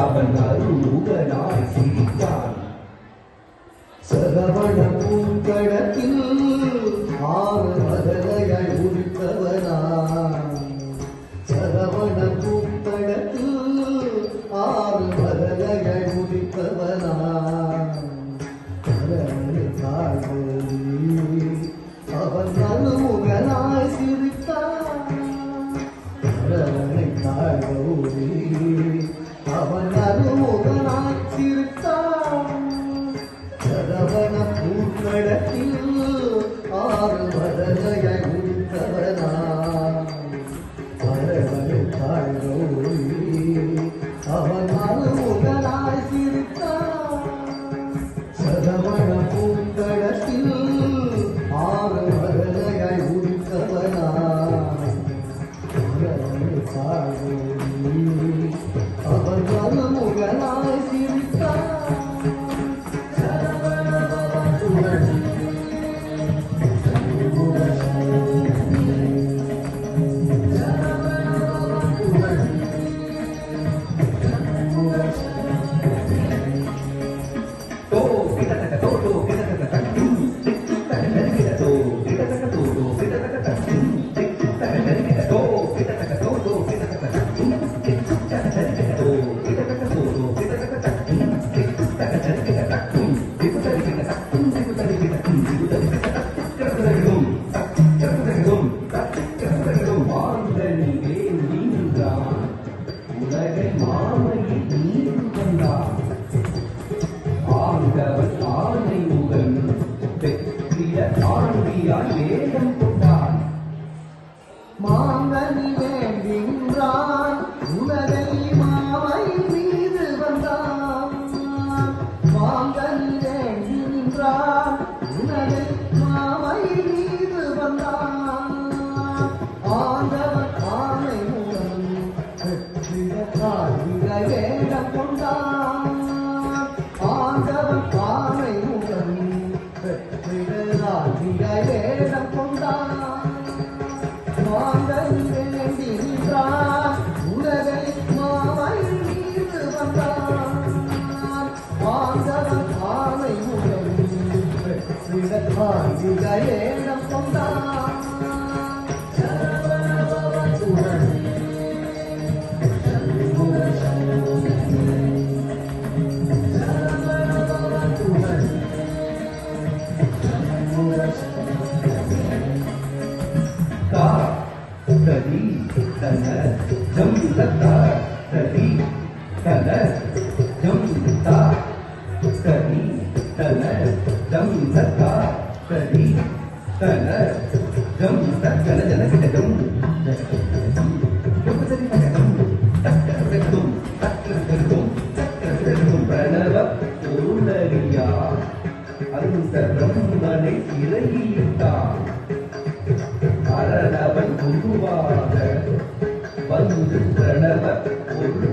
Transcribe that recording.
அவன் அருமுகனாய் சிரித்தான். சரவண பூங்கடத்தில் ஆறு மதலையாய் உதித்தவனான். சரவண பூங்கடத்தில் ஆறு மதலையாய் உதித்தவனான். அவன் அருமுகனாய் சிரித்தான். அரவணை தாழ்கௌரி அவன் அருமுகனாய் சிரித்தான். சரவண பூங்கடத்தில் ஆறு மதலையாய் உதித்தவனான். அரவணை தாழ்கௌரி அவன் அருமுகனாய் சிரித்தான். சரவண பூங்கடத்தில் ஆறு மதலையாய் உதித்தவனான். அவன் அருமுகனாய் சிரித்தான். மாங்கனி வேண்டுகின்றான் உலகை மாவை மீது வந்தான். மாங்கனி வேண்டுகின்றான் உலகை மாவை மீது வந்தான். ஆண்டவன் ஆணை மூலம் வெற்றிட காவிர வேடம் கொண்டான். ஆண்டவன் ஆணை மூலம் வெற்றிட காவிர வேடம் கொண்டான். மாங்கனி வேண்டினான் உலகை மாவை மீது வந்தான். ஆண்டவன் ஆணை மூலம் வெற்றிட காவிர வேடம் கொண்டான். Tadi tana jam ta tadi tana jam ta tadi tana jam ta tadi tana jam ta jana jana kita jam jam tadi pakai jam tak tertum pranava urudariya anta brahmane irayita அரணவன் குருவாக வந்து பிரணவ ஒரு